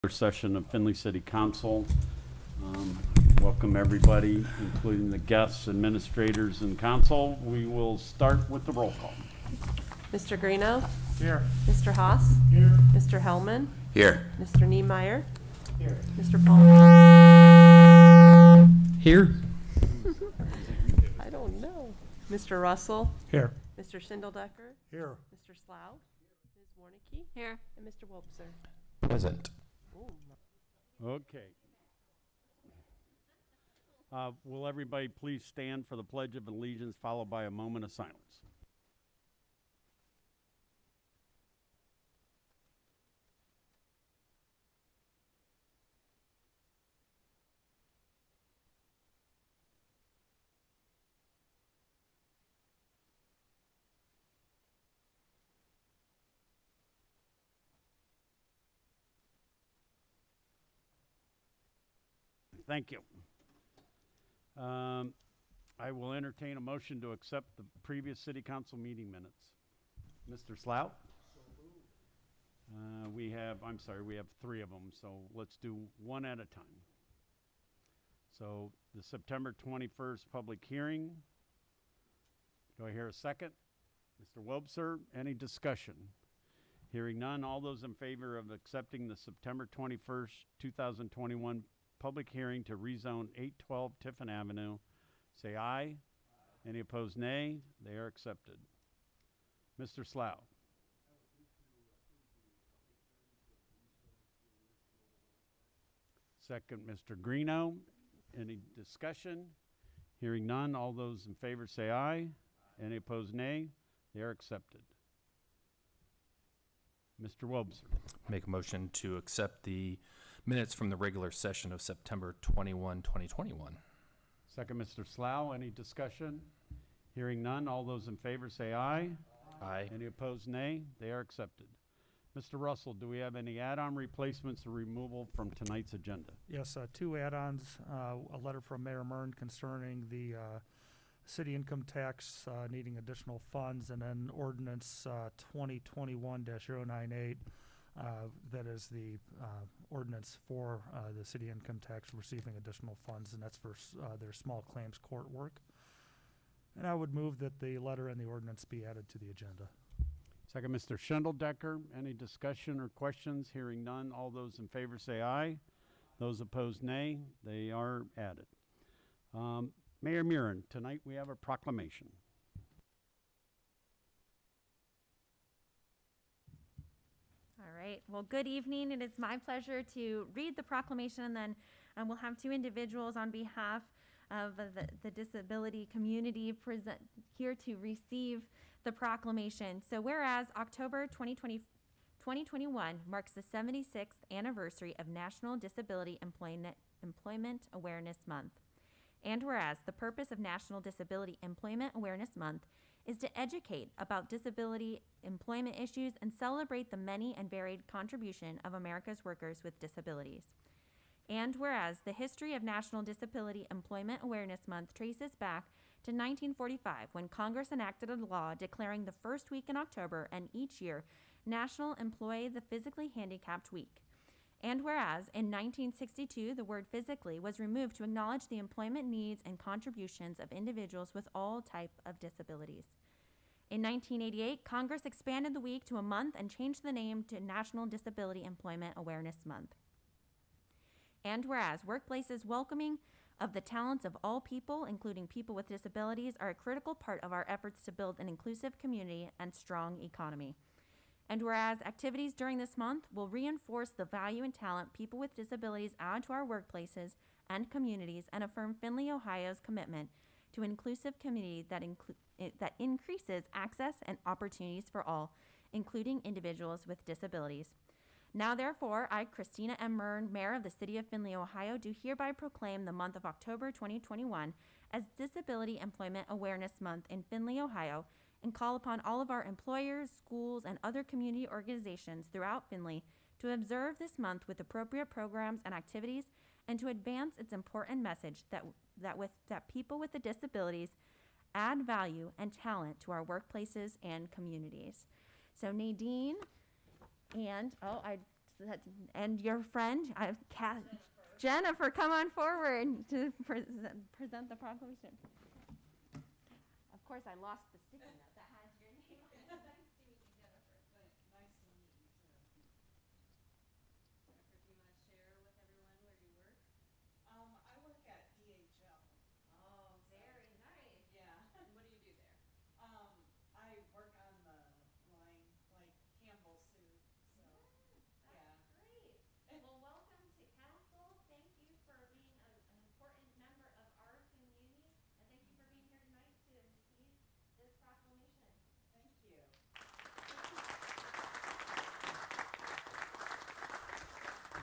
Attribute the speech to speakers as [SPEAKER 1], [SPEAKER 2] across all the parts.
[SPEAKER 1] Session of Findlay City Council. Welcome everybody, including the guests, administrators, and council. We will start with the roll call.
[SPEAKER 2] Mr. Greeno?
[SPEAKER 3] Here.
[SPEAKER 2] Mr. Haas?
[SPEAKER 3] Here.
[SPEAKER 2] Mr. Hellman?
[SPEAKER 4] Here.
[SPEAKER 2] Mr. Niemeyer?
[SPEAKER 3] Here.
[SPEAKER 2] Mr. Palmer?
[SPEAKER 4] Here.
[SPEAKER 2] I don't know. Mr. Russell?
[SPEAKER 3] Here.
[SPEAKER 2] Mr. Schindeldecker?
[SPEAKER 3] Here.
[SPEAKER 2] Mr. Slough? Ms. Warnicki? Here. And Mr. Wolpser?
[SPEAKER 4] Present.
[SPEAKER 1] Okay. Will everybody please stand for the Pledge of Allegiance, followed by a moment of silence? Thank you. I will entertain a motion to accept the previous city council meeting minutes. Mr. Slout? We have three of them, so let's do one at a time. So the September 21st public hearing. Do I hear a second? Mr. Wobser, any discussion? Hearing none, all those in favor of accepting the September 21st, 2021 public hearing to rezone 812 Tiffin Avenue, say aye. Any opposed, nay. They are accepted. Mr. Slough. Second, Mr. Greeno. Any discussion? Hearing none, all those in favor say aye. Any opposed, nay. They are accepted. Mr. Wobser.
[SPEAKER 4] Make a motion to accept the minutes from the regular session of September 21, 2021.
[SPEAKER 1] Second, Mr. Slough. Any discussion? Hearing none, all those in favor say aye.
[SPEAKER 4] Aye.
[SPEAKER 1] Any opposed, nay. They are accepted. Mr. Russell, do we have any add-on replacements or removal from tonight's agenda?
[SPEAKER 3] Yes, two add-ons. A letter from Mayor Mern concerning the city income tax needing additional funds, and then ordinance 2021-098. That is the ordinance for the city income tax receiving additional funds, and that's for their small claims court work. And I would move that the letter and the ordinance be added to the agenda.
[SPEAKER 1] Second, Mr. Schindeldecker. Any discussion or questions? Hearing none, all those in favor say aye. Those opposed, nay. They are added. Mayor Murin, tonight we have a proclamation.
[SPEAKER 5] All right. Well, good evening. It is my pleasure to read the proclamation, and then we'll have two individuals on behalf of the disability community present here to receive the proclamation. So whereas October 2021 marks the 76th anniversary of National Disability Employment Awareness Month. And whereas the purpose of National Disability Employment Awareness Month is to educate about disability employment issues and celebrate the many and varied contribution of America's workers with disabilities. And whereas the history of National Disability Employment Awareness Month traces back to 1945, when Congress enacted a law declaring the first week in October and each year National Employ the Physically Handicapped Week. And whereas in 1962, the word physically was removed to acknowledge the employment needs and contributions of individuals with all types of disabilities. In 1988, Congress expanded the week to a month and changed the name to National Disability Employment Awareness Month. And whereas workplaces welcoming of the talents of all people, including people with disabilities, are a critical part of our efforts to build an inclusive community and strong economy. And whereas activities during this month will reinforce the value and talent people with disabilities add to our workplaces and communities, and affirm Findlay, Ohio's commitment to an inclusive community that increases access and opportunities for all, including individuals with disabilities. Now therefore, I, Christina M. Mern, Mayor of the City of Findlay, Ohio, do hereby proclaim the month of October 2021 as Disability Employment Awareness Month in Findlay, Ohio, and call upon all of our employers, schools, and other community organizations throughout Findlay to observe this month with appropriate programs and activities, and to advance its important message that people with the disabilities add value and talent to our workplaces and communities. So Nadine and, I and your friend, Jennifer, come on forward to present the proclamation. Of course, I lost the sticky note that has your name on it. Nice to meet you, Jennifer.
[SPEAKER 6] Nice to meet you too.
[SPEAKER 5] Jennifer, do you want to share with everyone where you work?
[SPEAKER 6] I work at DHL.
[SPEAKER 5] Oh, very nice.
[SPEAKER 6] Yeah.
[SPEAKER 5] And what do you do there?
[SPEAKER 6] I work on the line, like Campbell soup. So
[SPEAKER 5] That's great. Well, welcome to council. Thank you for being an important member of our community, and thank you for being here tonight to receive this proclamation.
[SPEAKER 6] thank you.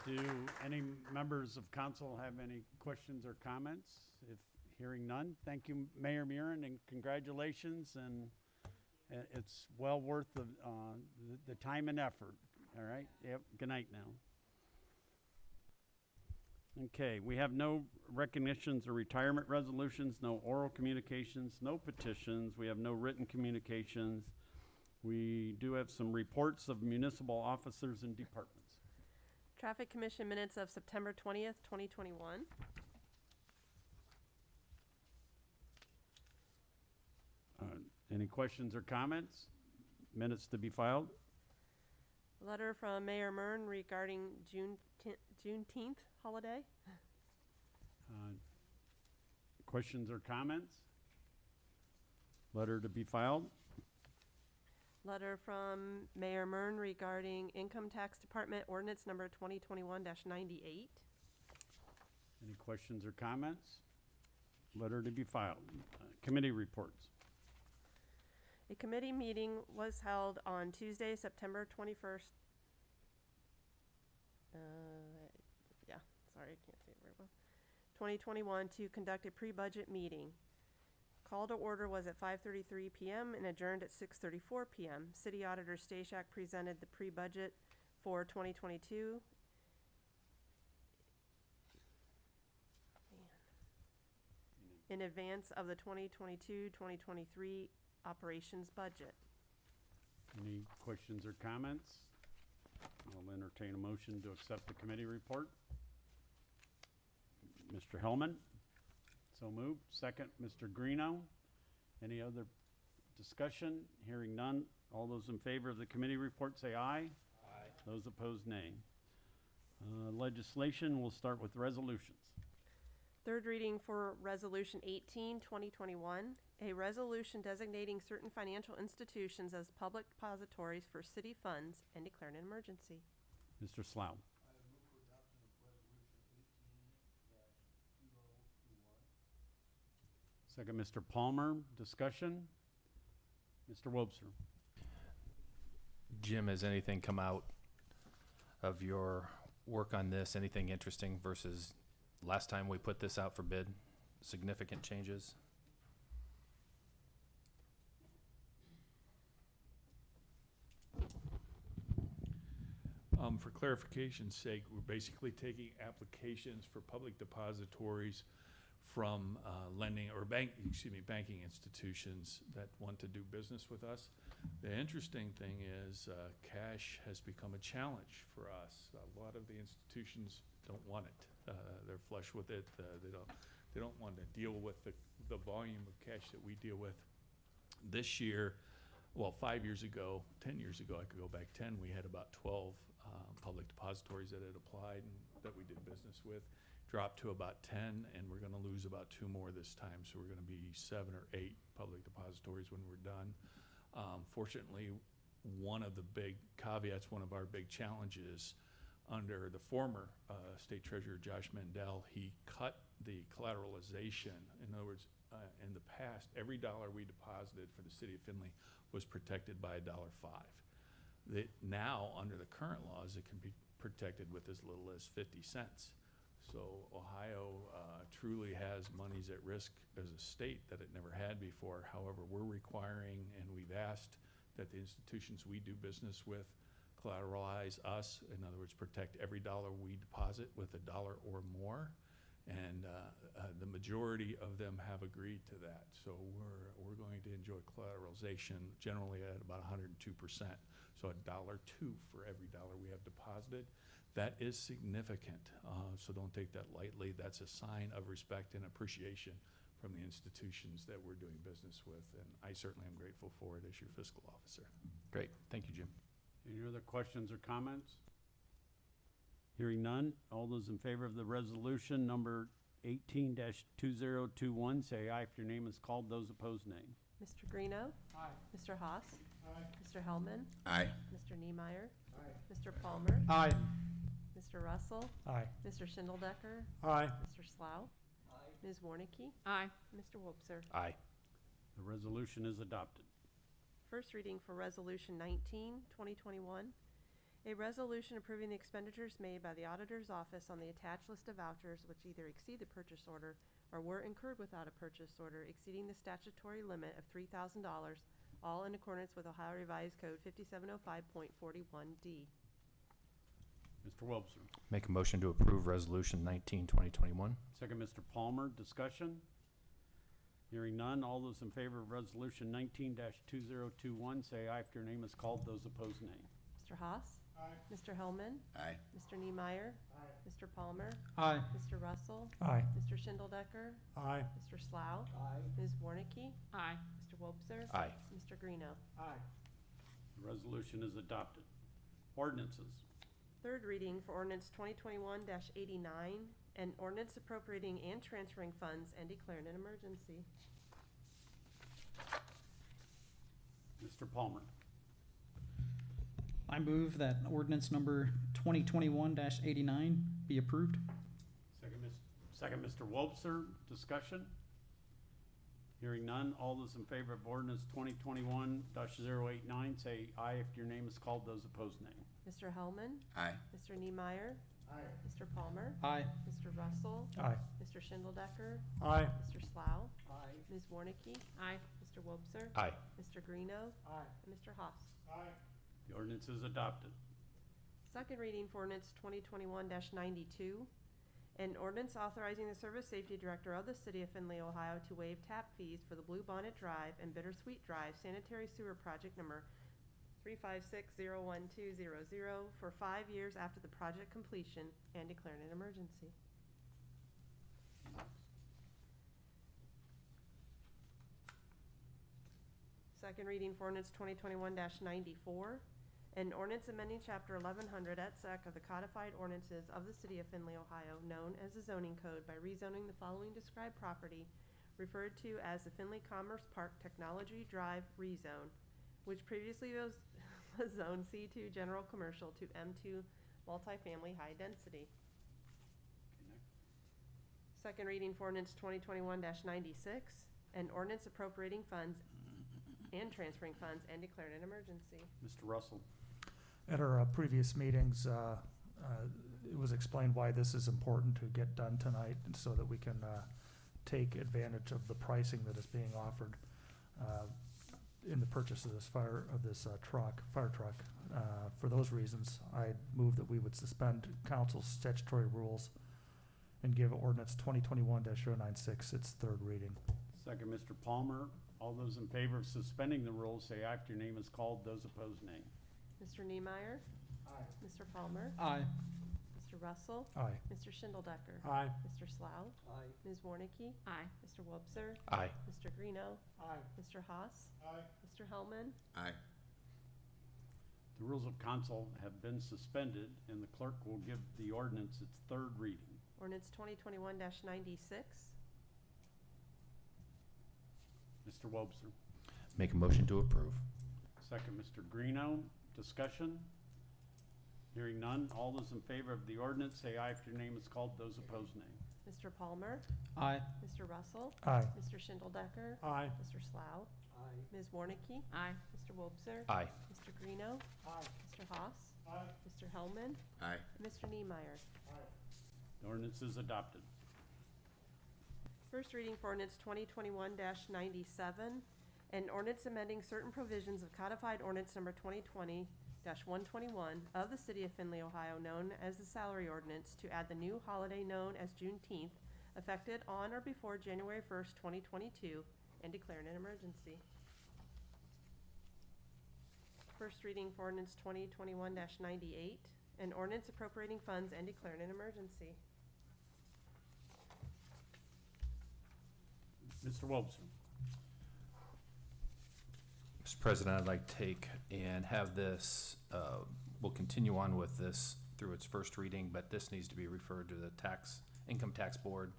[SPEAKER 1] Do any members of council have any questions or comments? If hearing none, thank you, Mayor Murin, and congratulations, and it's well worth the time and effort. All right? Yep, good night now. Okay, we have no recognitions or retirement resolutions, no oral communications, no petitions. We have no written communications. We do have some reports of municipal officers and departments.
[SPEAKER 2] Traffic Commission minutes of September 20th, 2021.
[SPEAKER 1] Any questions or comments? Minutes to be filed?
[SPEAKER 2] Letter from Mayor Mern regarding Juneteenth holiday.
[SPEAKER 1] Questions or comments? Letter to be filed?
[SPEAKER 2] Letter from Mayor Mern regarding Income Tax Department ordinance number 2021-98.
[SPEAKER 1] Any questions or comments? Letter to be filed. Committee reports.
[SPEAKER 2] A committee meeting was held on Tuesday, September 21st. Sorry, I can't say it very well. 2021 to conduct a pre-budget meeting. Call to order was at 5:33 p.m. and adjourned at 6:34 p.m. City Auditor Stashak presented the pre-budget for 2022. In advance of the 2022-2023 operations budget.
[SPEAKER 1] Any questions or comments? I'll entertain a motion to accept the committee report. Mr. Hellman? So moved. Second, Mr. Greeno. Any other discussion? Hearing none. All those in favor of the committee report say aye. Aye. Those opposed, nay. Legislation, we'll start with resolutions.
[SPEAKER 2] Third reading for Resolution 18, 2021, a resolution designating certain financial institutions as public depositories for city funds and declaring an emergency.
[SPEAKER 1] Mr. Slough. Second, Mr. Palmer. Discussion? Mr. Wobser.
[SPEAKER 4] Jim, has anything come out of your work on this? Anything interesting versus last time we put this out for bid? Significant changes?
[SPEAKER 7] For clarification's sake, we're basically taking applications for public depositories from banking institutions that want to do business with us. The interesting thing is cash has become a challenge for us. A lot of the institutions don't want it. They're flush with it. They don't want to deal with the volume of cash that we deal with. This year, well, 5 years ago, 10 years ago, I could go back 10, we had about 12 public depositories that had applied and that we did business with. Dropped to about 10, and we're going to lose about 2 more this time. So we're going to be 7 or 8 public depositories when we're done. Fortunately, one of the big caveats, one of our big challenges under the former State Treasurer Josh Mendel, he cut the collateralization. In other words, in the past, every dollar we deposited for the city of Findlay was protected by $1.05. Now, under the current laws, it can be protected with as little as 50 cents. So Ohio truly has monies at risk as a state that it never had before. However, we're requiring, and we've asked that the institutions we do business with collateralize us. In other words, protect every dollar we deposit with $1 or more. And the majority of them have agreed to that. So we're going to enjoy collateralization generally at about 102%. So $1.02 for every dollar we have deposited. That is significant. So don't take that lightly. That's a sign of respect and appreciation from the institutions that we're doing business with. And I certainly am grateful for it as your fiscal officer.
[SPEAKER 4] Great. Thank you, Jim.
[SPEAKER 1] Any other questions or comments? Hearing none, all those in favor of the resolution number 18-2021, say aye if your name is called. Those opposed, nay.
[SPEAKER 2] Mr. Greeno.
[SPEAKER 3] Aye.
[SPEAKER 2] Mr. Haas.
[SPEAKER 3] Aye.
[SPEAKER 2] Mr. Hellman.
[SPEAKER 8] Aye.
[SPEAKER 2] Mr. Niemeyer.
[SPEAKER 3] Aye.
[SPEAKER 2] Mr. Palmer.
[SPEAKER 3] Aye.
[SPEAKER 2] Mr. Russell.
[SPEAKER 3] Aye.
[SPEAKER 2] Mr. Schindeldecker.
[SPEAKER 1] Aye.
[SPEAKER 2] Mr. Slough. Ms. Warnicki.
[SPEAKER 6] Aye.
[SPEAKER 2] Mr. Wobser.
[SPEAKER 4] Aye.
[SPEAKER 1] The resolution is adopted.
[SPEAKER 2] First reading for Resolution 19, 2021. A resolution approving the expenditures made by the Auditor's Office on the attached list of vouchers which either exceed the purchase order or were incurred without a purchase order exceeding the statutory limit of $3,000, all in accordance with Ohio Revised Code 5705.41D.
[SPEAKER 1] Mr. Wobser.
[SPEAKER 4] Make a motion to approve Resolution 19, 2021.
[SPEAKER 1] Second, Mr. Palmer. Discussion? Hearing none, all those in favor of resolution 19-2021, say aye if your name is called. Those opposed, nay.
[SPEAKER 2] Mr. Haas.
[SPEAKER 3] Aye.
[SPEAKER 2] Mr. Hellman.
[SPEAKER 8] Aye.
[SPEAKER 2] Mr. Niemeyer.
[SPEAKER 3] Aye.
[SPEAKER 2] Mr. Palmer.
[SPEAKER 3] Aye.
[SPEAKER 2] Mr. Russell.
[SPEAKER 3] Aye.
[SPEAKER 2] Mr. Schindeldecker.
[SPEAKER 3] Aye.
[SPEAKER 2] Mr. Slough.
[SPEAKER 3] Aye.
[SPEAKER 2] Ms. Warnicki.
[SPEAKER 6] Aye.
[SPEAKER 2] Mr. Wobser.
[SPEAKER 4] Aye.
[SPEAKER 2] Mr. Greeno.
[SPEAKER 3] Aye.
[SPEAKER 1] The resolution is adopted. Ordinances.
[SPEAKER 2] Third reading for ordinance 2021-89, an ordinance appropriating and transferring funds and declaring an emergency.
[SPEAKER 1] Mr. Palmer.
[SPEAKER 9] I move that ordinance number 2021-89 be approved.
[SPEAKER 1] Second, Mr. Wobser. Discussion? Hearing none, all those in favor of ordinance 2021-089, say aye if your name is called. Those opposed, nay.
[SPEAKER 2] Mr. Hellman.
[SPEAKER 8] Aye.
[SPEAKER 2] Mr. Niemeyer.
[SPEAKER 3] Aye.
[SPEAKER 2] Mr. Palmer.
[SPEAKER 9] Aye.
[SPEAKER 2] Mr. Russell.
[SPEAKER 3] Aye.
[SPEAKER 2] Mr. Schindeldecker.
[SPEAKER 3] Aye.
[SPEAKER 2] Mr. Slough.
[SPEAKER 3] Aye.
[SPEAKER 2] Ms. Warnicki.
[SPEAKER 6] Aye.
[SPEAKER 2] Mr. Wobser.
[SPEAKER 4] Aye.
[SPEAKER 2] Mr. Greeno.
[SPEAKER 3] Aye.
[SPEAKER 2] And Mr. Haas.
[SPEAKER 3] Aye.
[SPEAKER 1] The ordinance is adopted.
[SPEAKER 2] Second reading for ordinance 2021-92, an ordinance authorizing the Service Safety Director of the City of Findlay, Ohio to waive tap fees for the Blue Bonnet Drive and Bittersweet Drive sanitary sewer project number 356-01200 for 5 years after the project completion and declaring an emergency. Second reading for ordinance 2021-94, an ordinance amending chapter 1100 et sec of the codified ordinances of the City of Findlay, Ohio, known as the zoning code by rezoning the following described property referred to as the Findlay Commerce Park Technology Drive rezone, which previously was zone C2 General Commercial to M2 Multifamily High Density. Second reading for ordinance 2021-96, an ordinance appropriating funds and transferring funds and declaring an emergency.
[SPEAKER 1] Mr. Russell.
[SPEAKER 3] At our previous meetings, it was explained why this is important to get done tonight and so that we can take advantage of the pricing that is being offered in the purchase of this fire truck. For those reasons, I move that we would suspend council's statutory rules and give ordinance 2021-096 its third reading.
[SPEAKER 1] Second, Mr. Palmer. All those in favor of suspending the rules, say aye if your name is called. Those opposed, nay.
[SPEAKER 2] Mr. Niemeyer.
[SPEAKER 3] Aye.
[SPEAKER 2] Mr. Palmer.
[SPEAKER 9] Aye.
[SPEAKER 2] Mr. Russell.
[SPEAKER 3] Aye.
[SPEAKER 2] Mr. Schindeldecker.
[SPEAKER 1] Aye.
[SPEAKER 2] Mr. Slough.
[SPEAKER 3] Aye.
[SPEAKER 2] Ms. Warnicki.
[SPEAKER 6] Aye.
[SPEAKER 2] Mr. Wobser.
[SPEAKER 4] Aye.
[SPEAKER 2] Mr. Greeno.
[SPEAKER 3] Aye.
[SPEAKER 2] Mr. Haas.
[SPEAKER 3] Aye.
[SPEAKER 2] Mr. Hellman.
[SPEAKER 8] Aye.
[SPEAKER 1] The rules of council have been suspended, and the clerk will give the ordinance its third reading.
[SPEAKER 2] Ordinance 2021-96.
[SPEAKER 1] Mr. Wobser.
[SPEAKER 4] Make a motion to approve.
[SPEAKER 1] Second, Mr. Greeno. Discussion? Hearing none, all those in favor of the ordinance, say aye if your name is called. Those opposed, nay.
[SPEAKER 2] Mr. Palmer.
[SPEAKER 9] Aye.
[SPEAKER 2] Mr. Russell.
[SPEAKER 3] Aye.
[SPEAKER 2] Mr. Schindeldecker.
[SPEAKER 1] Aye.
[SPEAKER 2] Mr. Slough.
[SPEAKER 3] Aye.
[SPEAKER 2] Ms. Warnicki.
[SPEAKER 6] Aye.
[SPEAKER 2] Mr. Wobser.
[SPEAKER 4] Aye.
[SPEAKER 2] Mr. Greeno.
[SPEAKER 3] Aye.
[SPEAKER 2] Mr. Haas.
[SPEAKER 3] Aye.
[SPEAKER 2] Mr. Hellman.
[SPEAKER 8] Aye.
[SPEAKER 2] And Mr. Niemeyer.
[SPEAKER 1] The ordinance is adopted.
[SPEAKER 2] First reading for ordinance 2021-97, an ordinance amending certain provisions of codified ordinance number 2020-121 of the City of Findlay, Ohio, known as the salary ordinance, to add the new holiday known as Juneteenth affected on or before January 1st, 2022, and declaring an emergency. First reading for ordinance 2021-98, an ordinance appropriating funds and declaring an emergency.
[SPEAKER 1] Mr. Wobser.
[SPEAKER 4] Mr. President, I'd like to take and have this, we'll continue on with this through its first reading, but this needs to be referred to the Income Tax Board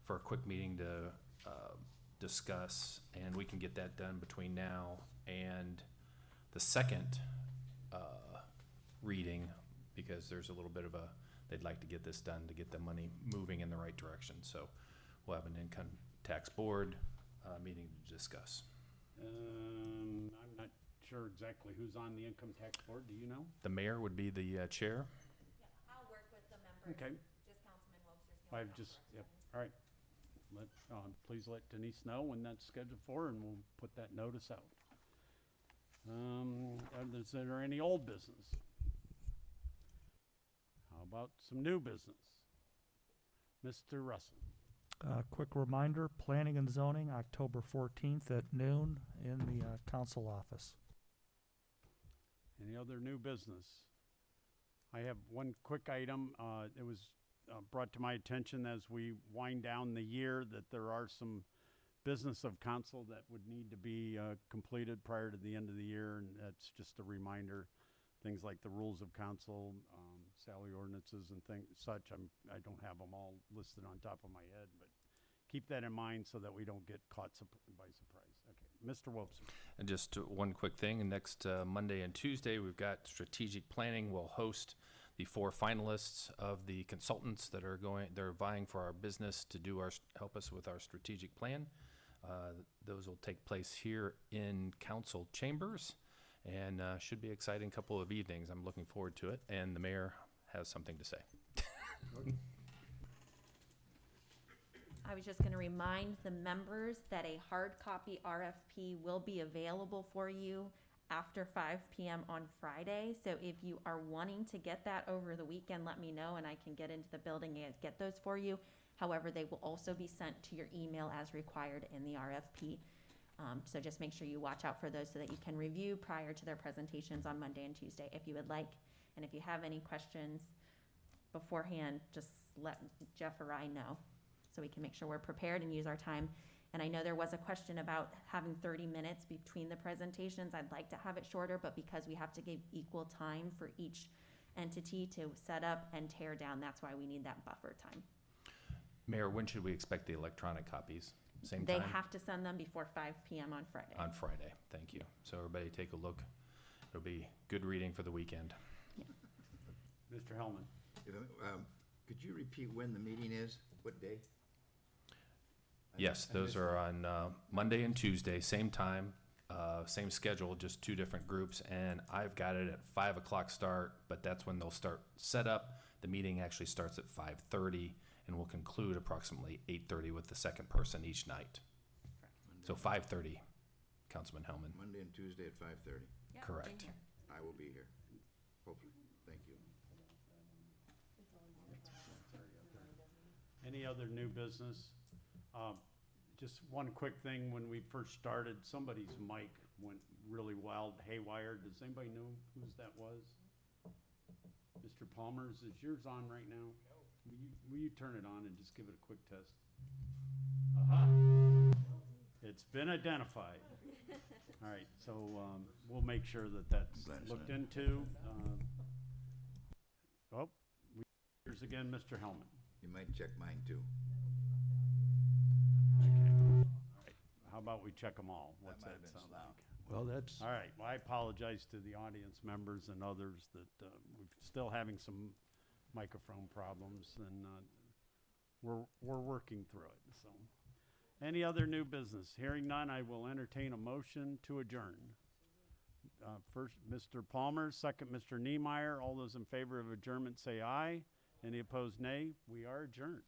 [SPEAKER 4] for a quick meeting to discuss, and we can get that done between now and the second reading, because there's a little bit of they'd like to get this done to get the money moving in the right direction. So we'll have an Income Tax Board meeting to discuss.
[SPEAKER 1] I'm not sure exactly who's on the Income Tax Board. Do you know?
[SPEAKER 4] The mayor would be the chair.
[SPEAKER 5] Yeah, I'll work with the members.
[SPEAKER 1] Okay.
[SPEAKER 5] Just Councilman Wobser's the
[SPEAKER 1] I've
[SPEAKER 5] only
[SPEAKER 1] just,
[SPEAKER 5] member.
[SPEAKER 1] yep, all right. Please let Denise know when that's scheduled for, and we'll put that notice out. Is there any old business? How about some new business? Mr. Russell.
[SPEAKER 3] Quick reminder, planning and zoning, October 14th at noon in the council office.
[SPEAKER 1] Any other new business? I have one quick item. It was brought to my attention as we wind down the year that there are some business of council that would need to be completed prior to the end of the year, and that's just a reminder. Things like the rules of council, salary ordinances and such. I don't have them all listed on top of my head, but keep that in mind so that we don't get caught by surprise. Okay, Mr. Wobson.
[SPEAKER 4] And just one quick thing, next Monday and Tuesday, we've got strategic planning. We'll host the 4 finalists of the consultants that are they're vying for our business to help us with our strategic plan. Those will take place here in council chambers, and should be an exciting couple of evenings. I'm looking forward to it, and the mayor has something to say.
[SPEAKER 5] I was just going to remind the members that a hard copy RFP will be available for you after 5 p.m. on Friday. So if you are wanting to get that over the weekend, let me know and I can get into the building and get those for you. However, they will also be sent to your email as required in the RFP. So just make sure you watch out for those so that you can review prior to their presentations on Monday and Tuesday if you would like. And if you have any questions beforehand, just let Jeff or I know so we can make sure we're prepared and use our time. And I know there was a question about having 30 minutes between the presentations. I'd like to have it shorter, but because we have to give equal time for each entity to set up and tear down, that's why we need that buffer time.
[SPEAKER 4] Mayor, when should we expect the electronic copies? Same
[SPEAKER 5] They
[SPEAKER 4] time?
[SPEAKER 5] have to send them before 5 p.m. on Friday.
[SPEAKER 4] On Friday, thank you. So everybody take a look. It'll be good reading for the weekend.
[SPEAKER 1] Mr. Hellman.
[SPEAKER 8] Could you repeat when the meeting is? What day?
[SPEAKER 4] Yes, those are on Monday and Tuesday, same time, same schedule, just 2 different groups. And I've got it at 5 o'clock start, but that's when they'll start set up. The meeting actually starts at 5:30 and will conclude approximately 8:30 with the second person each night. So 5:30, Councilman Hellman.
[SPEAKER 8] Monday and Tuesday at 5:30.
[SPEAKER 5] Yeah,
[SPEAKER 4] Correct.
[SPEAKER 5] in here.
[SPEAKER 8] I will be here, hopefully. Thank you.
[SPEAKER 1] Any other new business? Just one quick thing, when we first started, somebody's mic went really wild, haywire. Does anybody know whose that was? Mr. Palmer's, is yours on right now? No. Will you turn it on and just give it a quick test? It's been identified. All right, so we'll make sure that that's looked into. Here's again, Mr. Hellman.
[SPEAKER 8] You might check mine too.
[SPEAKER 1] How about we check them all? What's
[SPEAKER 8] might
[SPEAKER 1] that
[SPEAKER 8] have been
[SPEAKER 1] sound
[SPEAKER 8] loud.
[SPEAKER 1] like?
[SPEAKER 3] Well, that's
[SPEAKER 1] All right, well, I apologize to the audience members and others that we're still having some microphone problems, and we're working through it, so. Any other new business? Hearing none, I will entertain a motion to adjourn. First, Mr. Palmer, second, Mr. Niemeyer. All those in favor of adjournment say aye. Any opposed, nay. We are adjourned.